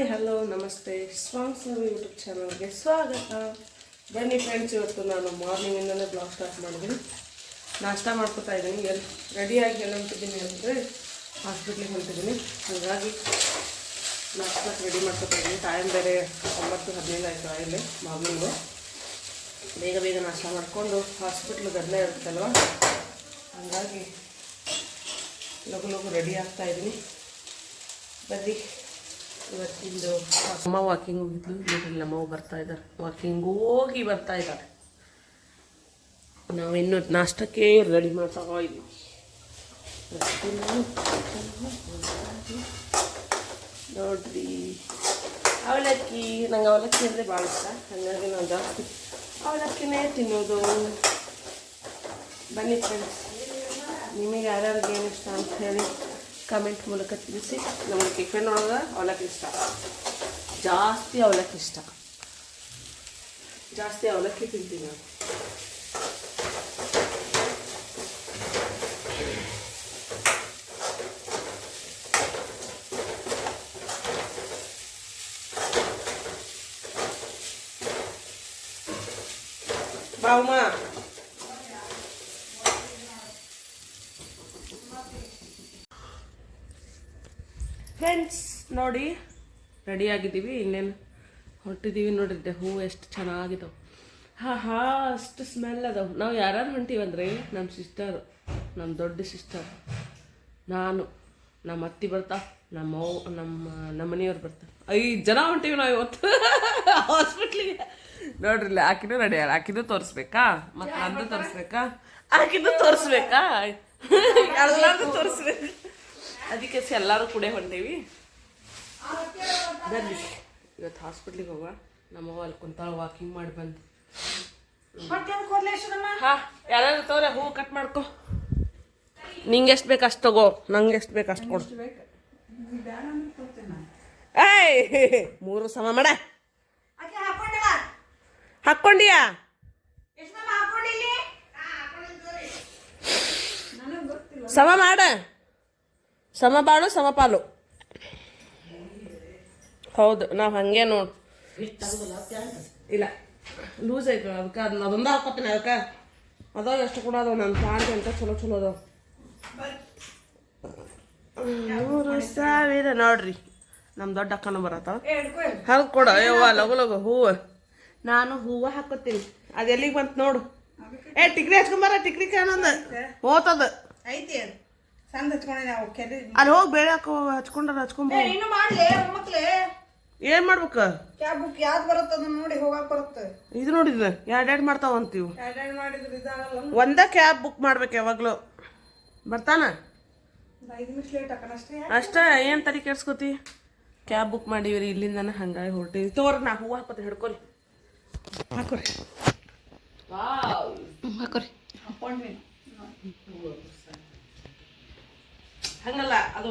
Hi hello ನಮಸ್ತೆ strong serve YouTube ಚಾನಲ್ಗೆ ಸ್ವಾಗತ. ಬನ್ನಿ ಫ್ರೆಂಡ್ಸ್, ಇವತ್ತು ನಾನು ಮಾರ್ನಿಂಗಿಂದಲೇ ಬ್ಲಾಗ್ ಸ್ಟಾರ್ಟ್ ಮಾಡಿದ್ದೀನಿ. ನಾಷ್ಟ ಮಾಡ್ಕೊತಾ ಇದ್ದೀನಿ. ರೆಡಿಯಾಗಿ ಎಲ್ಲ ಹೊಂಟಿದ್ದೀನಿ ಅಂದರೆ ಹಾಸ್ಪಿಟ್ಲಿಗೆ ಹೊಂಟಿದ್ದೀನಿ. ಹಾಗಾಗಿ ನಾಷ್ಟಕ್ಕೆ ರೆಡಿ ಮಾಡ್ಕೊತಾ ಇದ್ದೀನಿ. ಟೈಮ್ ಬೇರೆ 9:15 ಆಯಿತು. ಆಗಲೇ ಮಾರ್ನಿಂಗು ಬೇಗ ಬೇಗ ನಾಷ್ಟ ಮಾಡಿಕೊಂಡು ಹಾಸ್ಪಿಟ್ಲ್ ಗದ್ದಲ ಇರುತ್ತಲ್ವ, ಹಾಗಾಗಿ ಲಗು ರೆಡಿ ಆಗ್ತಾಯಿದ್ದೀನಿ. ಬನ್ನಿ. ಇವತ್ತಿಂದು ಅಮ್ಮ ವಾಕಿಂಗ್ ಹೋಗಿದ್ಲು. ನೋಡ್ರಿ ನಮ್ಮವ್ವ ಬರ್ತಾ ಇದ್ದಾರೆ. ವಾಕಿಂಗ್ ಹೋಗಿ ಬರ್ತಾ ಇದ್ದಾರೆ. ನಾವಿನ್ನು ನಾಷ್ಟಕ್ಕೆ ರೆಡಿ ಮಾಡ್ತಾ ಇದ್ವಿ. ನೋಡ್ರಿ ಅವಲಕ್ಕಿ. ನಂಗೆ ಅವಲಕ್ಕಿ ಅಂದರೆ ಭಾಳ ಇಷ್ಟ, ಹಾಗಾಗಿ ನಾವು ಜಾಸ್ತಿ ಅವಲಕ್ಕಿನೇ ತಿನ್ನೋದು. ಬನ್ನಿ ಫ್ರೆಂಡ್ಸ್, ನಿಮಗೆ ಯಾರ್ಯಾರಿಗೆ ಏನು ಇಷ್ಟ ಅಂತ ಹೇಳಿ ಕಮೆಂಟ್ ಮೂಲಕ ತಿಳಿಸಿ. ನಮಗೆ ಟಿಫಿನ್ ಒಳಗೆ ಅವಲಕ್ಕಿ ಇಷ್ಟ, ಜಾಸ್ತಿ ಅವಲಕ್ಕಿ ತಿಂತೀವಿ ನಾವು. ಬಾವುಮ್ಮ ಫ್ರೆಂಡ್ಸ್, ನೋಡಿ ರೆಡಿಯಾಗಿದ್ದೀವಿ. ಇನ್ನೇನು ಹೊಂಟಿದ್ದೀವಿ. ನೋಡಿದ್ದೆ ಹೂವು ಎಷ್ಟು ಚೆನ್ನಾಗಿದ್ದಾವೆ. ಅಷ್ಟು ಸ್ಮೆಲ್ ಅದಾವೆ. ನಾವು ಯಾರು ಹೊಂಟೀವಂದ್ರೆ ನಮ್ಮ ಸಿಸ್ಟರು, ನಮ್ಮ ದೊಡ್ಡ ಸಿಸ್ಟರ್, ನಾನು, ನಮ್ಮ ಅತ್ತಿ ಬರ್ತಾ, ನಮ್ಮ ಮನೆಯವ್ರು ಬರ್ತಾರೆ. 5 ಜನ ಹೊಂಟೀವಿ ನಾವು ಇವತ್ತು ಹಾಸ್ಪಿಟ್ಲಿಗೆ. ನೋಡ್ರಿಲ್ಲ, ಆಕಿನೂ ರೆಡಿ. ಆಕಿನೂ ತೋರಿಸ್ಬೇಕಾ, ಮತ್ತು ನಂದು ತೋರಿಸ್ಬೇಕಾ, ಆಕಿನೂ ತೋರಿಸ್ಬೇಕಾ, ಎಲ್ಲರೂ ತೋರಿಸ್ಬೇಕು. ಅದಕ್ಕೆ ಎಲ್ಲರೂ ಕೂಡ ಹೊಂಟೀವಿ. ಬನ್ನಿ ಇವತ್ತು ಹಾಸ್ಪಿಟ್ಲಿಗೆ ಹೋಗುವ. ನಮ್ಮವ್ವ ಅಲ್ಲಿ ಕುಂತಾಳ, ವಾಕಿಂಗ್ ಮಾಡಿ ಬಂದು. ಯಾರು ತೋರೆ ಹೂವು ಕಟ್ ಮಾಡ್ಕೊ. ನಿಂಗೆ ಎಷ್ಟು ಬೇಕು ಅಷ್ಟು ತಗೋ, ನಂಗೆ ಎಷ್ಟು ಬೇಕು ಅಷ್ಟು ಕೊಡು. ಏಯ್ 3 ಸಮ ಮಾಡ. ಹಾಕ್ಕೊಂಡಿಯಾ? ಸಮ ಮಾಡ. ಸಮಬಾಳು ಸಮಪಾಲು. ಹೌದು, ನಾವು ಹಾಗೆ ನೋಡು. ಇಲ್ಲ, ಲೂಸ್ ಐತೆ ಅದಕ್ಕೆ. ಅದೊಂದು ಹಾಕೋತೀನಿ. ಅದಕ್ಕೆ ಅದಾವ ಎಷ್ಟು ಕೂಡ ಅದಾವ. ನನ್ನ ಪಾಂಡೆ ಅಂತ ಚಲೋ ಅದಾವ. 3,000 ನೋಡ್ರಿ. ನಮ್ಮ ದೊಡ್ಡ ಅಕ್ಕನೂ ಬರತ್ತಾವ. ಹಂಗೆ ಕೊಡ ಯವ್ವ, ಲಗು ಹೂವು. ನಾನು ಹೂವು ಹಾಕೋತೀನಿ. ಅದು ಎಲ್ಲಿಗೆ ಬಂತು ನೋಡು. ಟಿಕ್ರಿ ಹಚ್ಕೊಂಬಾರ. ಟಿಕ್ರಿ ಕಾಣೋದು ಹೋತದ ಐತಿ. ಅಲ್ಲಿ ಹೋಗಿ ಬೇಳೆ ಹಾಕೋ. ಹಚ್ಕೊಂಡ್ರ ಹಚ್ಕೊಂಬ. ಏನ್ ಮಾಡ್ಬೇಕು? ಇದು ನೋಡಿದ್ನ ಎರಡೆರಡು ಮಾಡ್ತಾವ ಅಂತೀವಿ. ಒಂದ ಕ್ಯಾಬ್ ಬುಕ್ ಮಾಡ್ಬೇಕು ಯಾವಾಗ್ಲೂ. ಬರ್ತಾನ ಅಷ್ಟ. ಏನ್ ತಲೆ ಕೆಡ್ಸ್ಕೊತಿ? ಕ್ಯಾಬ್ ಬುಕ್ ಮಾಡಿವ್ರಿ ಇಲ್ಲಿಂದಾನ, ಹಂಗಾಗಿ ಹೊರಟಿವಿ. ತೋರ ನಾ ಹೂವು ಹಾಕೋತಿ. ಹಿಡ್ಕೊರಿ, ಹಾಕೋರಿ, ಹಾಕೋರಿ. ಹಂಗಲ್ಲ, ಅದು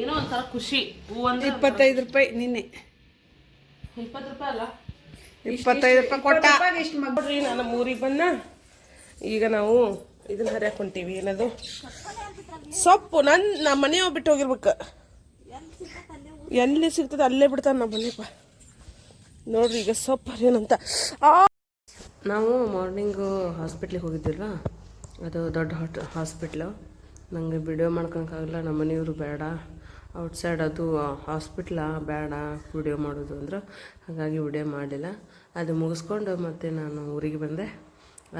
ಏನೋ ಒಂಥರ ಖುಷಿ. ಹೂವು ಅಂದ್ರೆ 25 ರೂಪಾಯಿ. ನಿನ್ನೆ 20 ರೂಪಾಯಿ ಅಲ್ಲ, 25 ರೂಪಾಯಿ ಕೊಟ್ಟ. ನೋಡ್ರಿ, ನಾನು ಊರಿಗೆ ಬಂದ. ಈಗ ನಾವು ಇದನ್ನ ಹರಿಯಾಕ್ ಹೊಂಟೀವಿ. ಏನದು ಸೊಪ್ಪು. ನಮ್ಮ ಮನೆಯವ್ ಬಿಟ್ಟು ಹೋಗಿರ್ಬೇಕು. ಎಲ್ಲಿ ಸಿಗ್ತದೆ ಅಲ್ಲೇ ಬಿಡ್ತಾನೆ ನಮ್ಮ ಮನೆಯಪ್ಪ. ನೋಡ್ರಿ ಈಗ ಸೊಪ್ಪು ಹರಿಯೋಣಂತ. ನಾವು ಮಾರ್ನಿಂಗು ಹಾಸ್ಪಿಟ್ಲಿಗೆ ಹೋಗಿದ್ದಿಲ್ಲ. ಅದು ದೊಡ್ಡ ಹಾಸ್ಪಿಟ್ಲು. ನನಗೆ ವಿಡಿಯೋ ಮಾಡ್ಕೊಳಕ್ಕಾಗಲ್ಲ. ನಮ್ಮ ಮನೆಯವರು ಬೇಡ, ಔಟ್ಸೈಡ್ ಅದು ಹಾಸ್ಪಿಟ್ಲ ಬೇಡ ವಿಡಿಯೋ ಮಾಡೋದು ಅಂದ್ರೆ, ಹಾಗಾಗಿ ವಿಡಿಯೋ ಮಾಡಲಿಲ್ಲ. ಅದು ಮುಗಿಸ್ಕೊಂಡು ಮತ್ತೆ ನಾನು ಊರಿಗೆ ಬಂದೆ.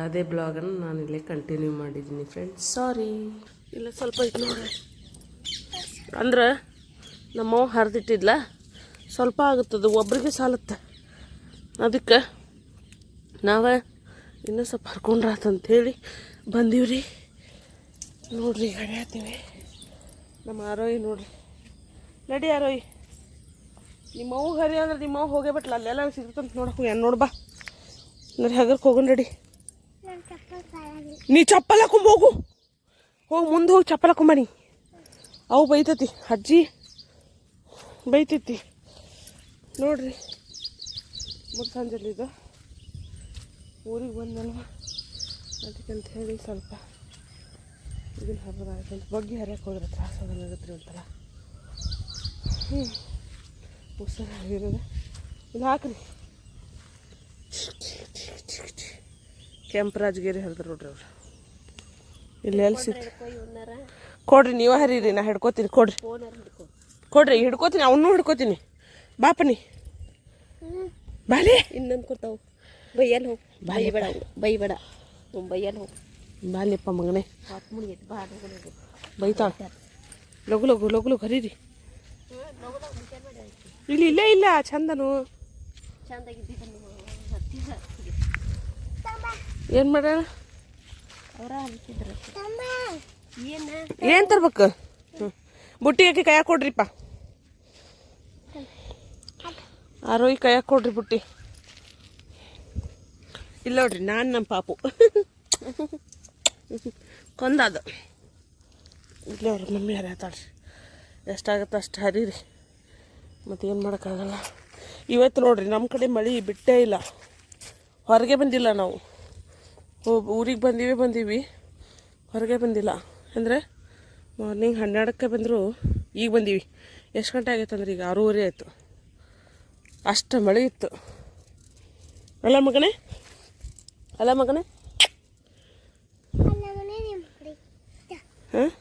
ಅದೇ ಬ್ಲಾಗನ್ನು ನಾನು ಇಲ್ಲೇ ಕಂಟಿನ್ಯೂ ಮಾಡಿದ್ದೀನಿ ಫ್ರೆಂಡ್ಸ್. ಸಾರಿ. ಇಲ್ಲ ಸ್ವಲ್ಪ ಇದು ನೋಡ್ರಿ. ಅಂದ್ರೆ ನಮ್ಮವ್ವ ಹರಿದಿಟ್ಟಿದ್ಲ, ಸ್ವಲ್ಪ ಆಗುತ್ತದು, ಒಬ್ರಿಗೆ ಸಾಲತ್ತೆ. ಅದಕ್ಕೆ ನಾವು ಇನ್ನೂ ಸ್ವಲ್ಪ ಹರ್ಕೊಂಡ್ರಾತಂಥೇಳಿ ಬಂದೀವ್ರಿ. ನೋಡ್ರಿ ಹರಿಯಾತೀವಿ. ನಮ್ಮ ಆರೋಯಿ ನೋಡ್ರಿ. ನಡಿ ಆರೋಯಿ. ನಿಮ್ಮವ್ವ ಹರಿ ಅಂದ್ರೆ ನಿಮ್ಮವ್ವ ಹೋಗೇ ಬಿಟ್ಲ. ಅಲ್ಲೆಲ್ಲ ಸಿಗ್ತಂತ ನೋಡಕ್ಕೆ. ಏನು ನೋಡ್ಬಾ. ನೋಡಿ ಹಗರ್ಗೆ ಹೋಗೋಣ. ನಡಿ. ನೀ ಚಪ್ಪಲ್ ಹಾಕೊಂಬೋಗು. ಹೋಗಿ ಮುಂದೆ ಹೋಗಿ ಚಪ್ಪಲ್ ಹಾಕೊಂಬನಿ. ಅವು ಬೈತತಿ, ಅಜ್ಜಿ ಬೈತೈತಿ. ನೋಡ್ರಿ ಮುಗ್ಸಂಜಲ್ಲಿದ್ದು ಊರಿಗೆ ಬಂದಲ್ವ, ಅದಕ್ಕಂತ ಹೇಳಿ ಸ್ವಲ್ಪ ಇದನ್ನು ಹರಿದಾಯ್ತು. ಬಗ್ಗೆ ಹರಿಯಕ್ಕೆ ಹೋದ್ರೆ ತ್ರಾಸ ಆಗತ್ತೆ ರೀ ಒಂಥರ. ಹುಷಾರಾಗಿರೋದು ಇಲ್ಲಿ ಹಾಕ್ರಿ. ಕೆಂಪರಾಜಗಿರಿ ಹರಿದ್ರು ನೋಡ್ರಿ ಅವ್ರು. ಇಲ್ಲಿ ಎಲ್ಲಿ ಸಿಕ್ತು ಕೊಡ್ರಿ, ನೀವೇ ಹರೀರಿ, ನಾ ಹಿಡ್ಕೋತೀನಿ. ಕೊಡ್ರಿ ಹಿಡ್ಕೋತೀನಿ, ಅವನ್ನೂ ಹಿಡ್ಕೋತೀನಿ. ಬಾಪನಿ ಬಾಲೆ ಇನ್ನೊಂದು ಕೊಡ್ತಾವು. ಬೈಯಲ್ಲಿ ಹೋಗಿ ಬೈಬೇಡ, ಬೈಬೇಡ, ಬೈಯಲ್ಲಿ ಹೋಗಿ ಬಾಲ್ಯಪ್ಪ ಮಗನೇ. ಹಾತ್ ಮುಡಿಗೈತಿ ಬಾ ಬೈತಾಳ. ಲಗು ಲಗು ಲಗು ಲಗು ಹರೀರಿ. ಇಲ್ಲಿ ಇಲ್ಲೇ ಇಲ್ಲ ಚಂದನು. ಏನು ಮಾಡ್ಯಾಳ? ಅವ್ರ ಅನ್ಸಿದ್ರು ಏನು ತರ್ಬೇಕು? ಬುಟ್ಟಿ ಹಾಕಿ ಕೈಯಾಗ ಕೊಡ್ರಿಪ್ಪ. ಆರೋಯಿ ಕೈಯಾಗ ಕೊಡ್ರಿ ಬುಟ್ಟಿ. ಇಲ್ಲ ನೋಡ್ರಿ, ನಾನು ನಮ್ಮ ಪಾಪು ಕೊಂದಾದ. ಇಲ್ಲೇ ಅವ್ರ ಮಮ್ಮಿ ಹರಿಯತ್ತಾಳ್ರಿ. ಎಷ್ಟಾಗತ್ತೆ ಅಷ್ಟು ಹರೀರಿ, ಮತ್ತೇನು ಮಾಡೋಕ್ಕಾಗಲ್ಲ. ಇವತ್ತು ನೋಡ್ರಿ ನಮ್ಮ ಕಡೆ ಮಳೆ ಬಿಟ್ಟೇ ಇಲ್ಲ. ಹೊರಗೆ ಬಂದಿಲ್ಲ ನಾವು. ಊರಿಗೆ ಬಂದೀವಿ, ಹೊರಗೆ ಬಂದಿಲ್ಲ. ಅಂದರೆ ಮಾರ್ನಿಂಗ್ 12ಕ್ಕೆ ಬಂದರು, ಈಗ ಬಂದೀವಿ. ಎಷ್ಟು ಗಂಟೆ ಆಗೈತೆ ಅಂದ್ರೆ ಈಗ 6:30 ಆಯಿತು. ಅಷ್ಟು ಮಳೆ ಇತ್ತು. ಅಲ್ಲ ಮಗನೇ, ಅಲ್ಲ ಮಗನೇ. ಹಾಂ,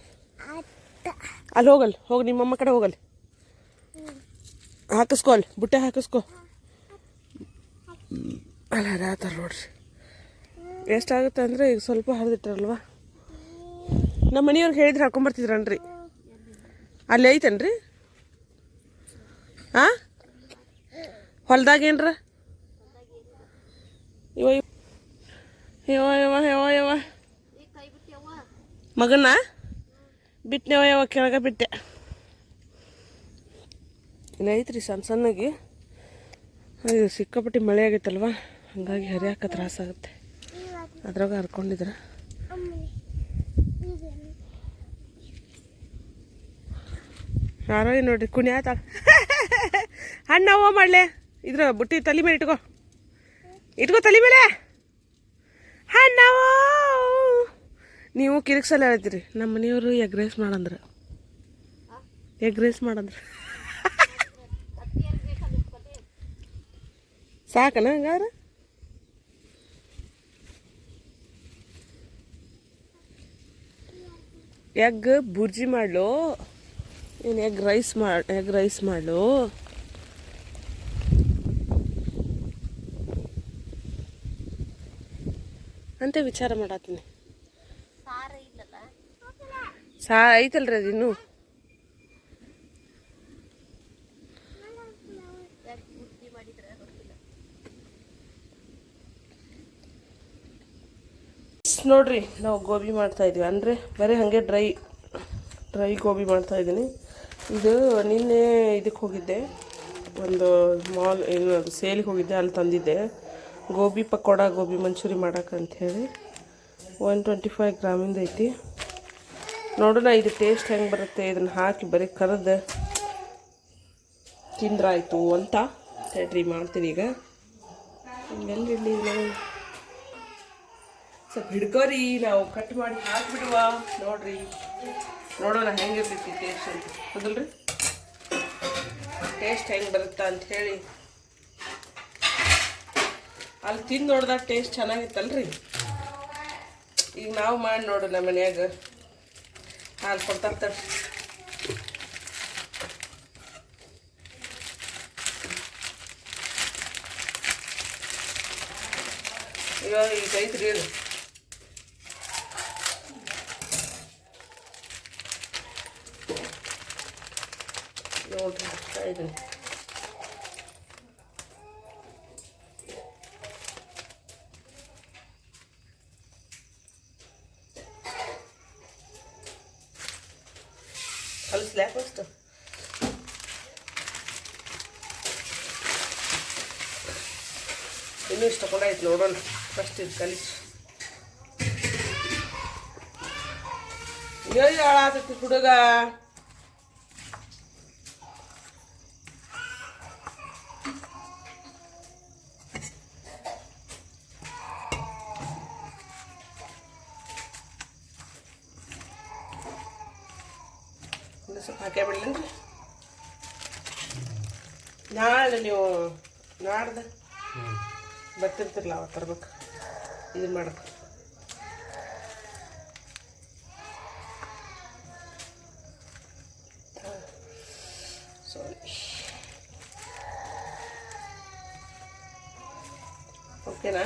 ಅಲ್ಲಿ ಹೋಗಿ ನಿಮ್ಮಮ್ಮ ಕಡೆ ಹೋಗಲ್ಲಿ. ಹಾಕಿಸ್ಕೊ, ಅಲ್ಲಿ ಬುಟ್ಟೆ ಹಾಕಿಸ್ಕೊ. ಅಲ್ಲ ರಾತರ ನೋಡ್ರಿ. ಎಷ್ಟಾಗುತ್ತೆ ಅಂದರೆ ಈಗ ಸ್ವಲ್ಪ ಹರಿದಿಟ್ರಲ್ವ. ನಮ್ಮ ಮನೆಯವ್ರಿಗೆ ಹೇಳಿದ್ರೆ ಹಾಕೊಂಬರ್ತಿದ್ರನ್ರಿ. ಅಲ್ಲಿ ಐತೇನ್ರಿ? ಹಾಂ, ಹೊಲ್ದಾಗೇನ್ರ? ಯವ ಮಗನ ಬಿಟ್ಟನೆವ ಯಾವ ಕೆಳಗೆ ಬಿಟ್ಟೆ. ಇಲ್ಲ ಐತ್ರಿ ಸಣ್ಣ ಸಣ್ಣಗೆ. ಇದು ಸಿಕ್ಕಾಪಟ್ಟಿ ಮಳೆ ಆಗೈತಲ್ವ, ಹಂಗಾಗಿ ಹರಿಯಾಕ ತ್ರಾಸಾಗುತ್ತೆ. ಅದ್ರಾಗ ಹರ್ಕೊಂಡಿದ್ರ ಯಾರೋ ನೋಡ್ರಿ ಕುಣಿಯಾತ. ಹಣ್ಣವ ಮಾಡಲೆ ಇದ್ರ ಬುಟ್ಟಿ ತಲೆ ಮೇಲೆ ಇಟ್ಕೋ ತಲೆ ಮೇಲೆ. ಹಣ್ಣವ ನೀವು ಕಿರಿಕ್ಸಲ್ಲ ಹೇಳ್ತೀರಿ. ನಮ್ಮ ಮನೆಯವರು ಎಗ್ ರೈಸ್ ಮಾಡಂದ್ರೆ ಸಾಕನ ಹಂಗಾರ? ಎಗ್ ಬುರ್ಜಿ ಮಾಡ್ಲು ಏನು ಎಗ್ ರೈಸ್ ಮಾಡ್ಲು? ಅಂತ ವಿಚಾರ ಮಾಡತ್ತೀನಿ. ಐತಲ್ರಿ ಅದು ಇನ್ನೂ. ನೋಡ್ರಿ, ನಾವು ಗೋಬಿ ಮಾಡ್ತಾ ಇದ್ವಿ. ಅಂದರೆ ಬರೀ ಹಾಗೆ ಡ್ರೈ ಗೋಬಿ ಮಾಡ್ತಾ ಇದ್ದೀನಿ. ಇದು ನಿನ್ನೆ ಇದಕ್ಕೆ ಹೋಗಿದ್ದೆ, ಒಂದು ಮಾಲ್ ಏನು ಸೇಲಿಗೆ ಹೋಗಿದ್ದೆ, ಅಲ್ಲಿ ತಂದಿದ್ದೆ ಗೋಬಿ ಪಕೋಡ, ಗೋಬಿ ಮಂಚೂರಿ ಮಾಡೋಕ್ಕಂಥೇಳಿ. 125 ಗ್ರಾಮಿಂದ ಐತಿ. ನೋಡೋಣ ಇದು ಟೇಸ್ಟ್ ಹೆಂಗೆ ಬರುತ್ತೆ. ಇದನ್ನು ಹಾಕಿ ಬರೀ ಕರೆದು ತಿಂದ್ರಾಯ್ತು ಅಂತ ಹೇಳ್ರಿ. ಮಾಡ್ತೀನಿ ಈಗ. ಎಲ್ಲಿರಲಿ ನಾವು ಸ್ವಲ್ಪ ಹಿಡ್ಕೋರಿ, ನಾವು ಕಟ್ ಮಾಡಿ ಹಾಕಿಬಿಡುವ. ನೋಡೋಣ ಹೆಂಗಿರ್ತೈತಿ ಟೇಸ್ಟ್ ಅಂತ. ಹೌದಲ್ರಿ? ಟೇಸ್ಟ್ ಹೆಂಗೆ ಬರುತ್ತಾ ಅಂತ ಹೇಳಿ ಅಲ್ಲಿ ತಿಂದು ನೋಡ್ದಾಗ ಟೇಸ್ಟ್ ಚೆನ್ನಾಗಿತ್ತಲ್ರಿ. ಈಗ ನಾವು ಮಾಡಿ ನೋಡು, ನಮ್ಮ ಮನ್ಯಾಗ ಹಾಲು ಕೊಡ್ತಾರೆ. ಇವಾಗ ಈಗ ಐತ್ರಿ ಇದು. ನೋಡ್ರಿ ಇದನ್ನು ಕಲಿಸ್ಲ್ಯಾ ಫಸ್ಟ್. ಇನ್ನೂ ಇಷ್ಟ ಕೊಂಡಾಯ್ತು, ನೋಡೋಣ ಫಸ್ಟ್ ಇದು ಕಲಿಸಿ. ಅಯ್ಯೋ ಹಾಳಾತೈತಿ ಹುಡುಗ. ಸ್ವಲ್ಪ ಹಾಕೇ ಬಿಡ್ಲೇನ್ರಿ. ನಾಳೆ ನೀವು ನಾಡ್ದು ಬರ್ತಿರ್ತಿರಲ್ಲ ಅವ ತರ್ಬೇಕು ಇದನ್ನ ಮಾಡಕ್ಕೆ. ಸಾರಿ. ಓಕೆನಾ?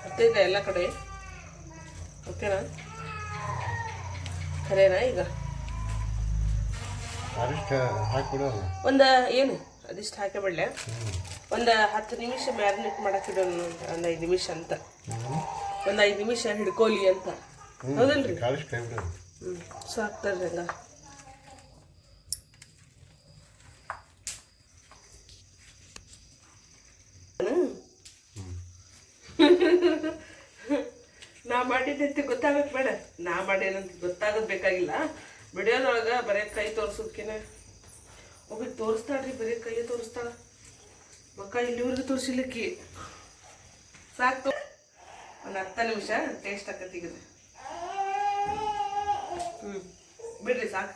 ಹತ್ತಿದೆ ಎಲ್ಲ ಕಡೆ. ಓಕೆನಾ? ಖರೇನಾ ಈಗ? ಒಂದು ಏನು ಅದಿಷ್ಟು ಹಾಕಿಬಿಡ್ಲೆ, ಒಂದು 10 ನಿಮಿಷ ಮ್ಯಾರಿನೇಟ್ ಮಾಡಕ್ಕಿಡೋಣ, ಒಂದು 5 ನಿಮಿಷ ಅಂತ, ಒಂದು 5 ನಿಮಿಷ ಹಿಡ್ಕೋಲಿ ಅಂತ. ಹೌದಲ್ರಿ? ಸಾಕ್ತಾರ್ರಿ ಹಂಗ. ನಾ ಮಾಡಿದ್ದಂತೆ ಗೊತ್ತಾಗಕ್ ಬೇಡ, ನಾ ಮಾಡೇನಂತ ಗೊತ್ತಾಗೋದು ಬೇಕಾಗಿಲ್ಲ. ವಿಡಿಯೋದೊಳಗೆ ಬರೀ ಕೈ ತೋರ್ಸೋದ್ಕಿನ ಒಬ್ಬ ತೋರಿಸ್ತಾಳ್ರಿ, ಬರೀ ಕೈಯೇ ತೋರಿಸ್ತಾಳ. ಮಕ್ಕ ಇಲ್ಲಿವರೆಗೂ ತೋರಿಸಿಲ್ಲಕ್ಕಿ. ಸಾಕು, ಒಂದು 10 ನಿಮಿಷ ಟೇಸ್ಟ್ ಆಕತ್ತಿಗದು. ಬಿಡ್ರಿ ಸಾಕು.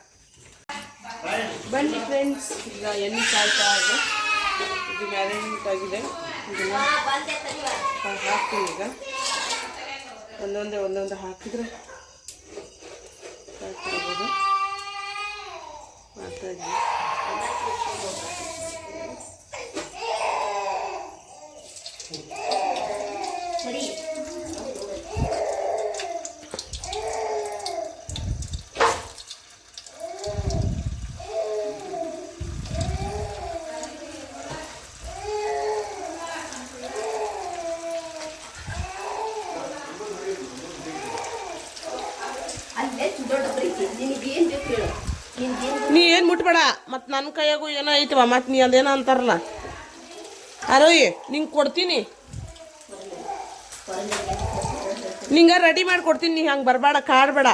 ಬನ್ನಿ ಫ್ರೆಂಡ್ಸ್, ಈಗ ಎಣ್ಣೆ ಕಾಯ್ತಾ ಇದೆ, ಇದು ಮ್ಯಾರಿನೇಟ್ ಆಗಿದೆ. ಇದನ್ನ ಹಾಕ್ತೀನಿ ಈಗ. ಒಂದೊಂದೇ ಹಾಕಿದ್ರೆ ಸಾಕಾಗ್ಬೋದು. ಮಾಡ್ತಾ ಇದ್ದೀನಿ. ನೀ ಏನು ಮುಟ್ಬೇಡ, ಮತ್ತು ನನ್ನ ಕೈಯಾಗೂ ಏನೋ ಐತವ, ಮತ್ತು ನೀ ಅದೇನೋ ಅಂತಾರಲ್ಲ ಅರೋಯ್, ನಿಂಗೆ ಕೊಡ್ತೀನಿ, ನಿಂಗೆ ರೆಡಿ ಮಾಡಿ ಕೊಡ್ತೀನಿ. ನೀ ಹಂಗೆ ಬರಬೇಡ, ಕಾಡಬೇಡ.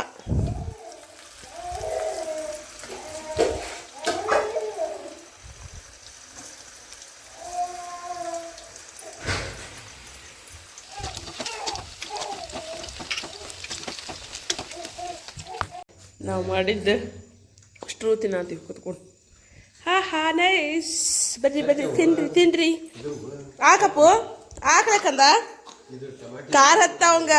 ನಾವು ಮಾಡಿದ್ದು ಅಷ್ಟು ತಿನ್ನತ್ತೀವಿ ಕೂತ್ಕೊಂಡು. ನೈಸ್. ಬರ್ರಿ ತಿನ್ರಿ. ಆಕಪ್ಪು ಆಕಳಕಂದ ಖಾರ ಹತ್ತಾವಂಗ.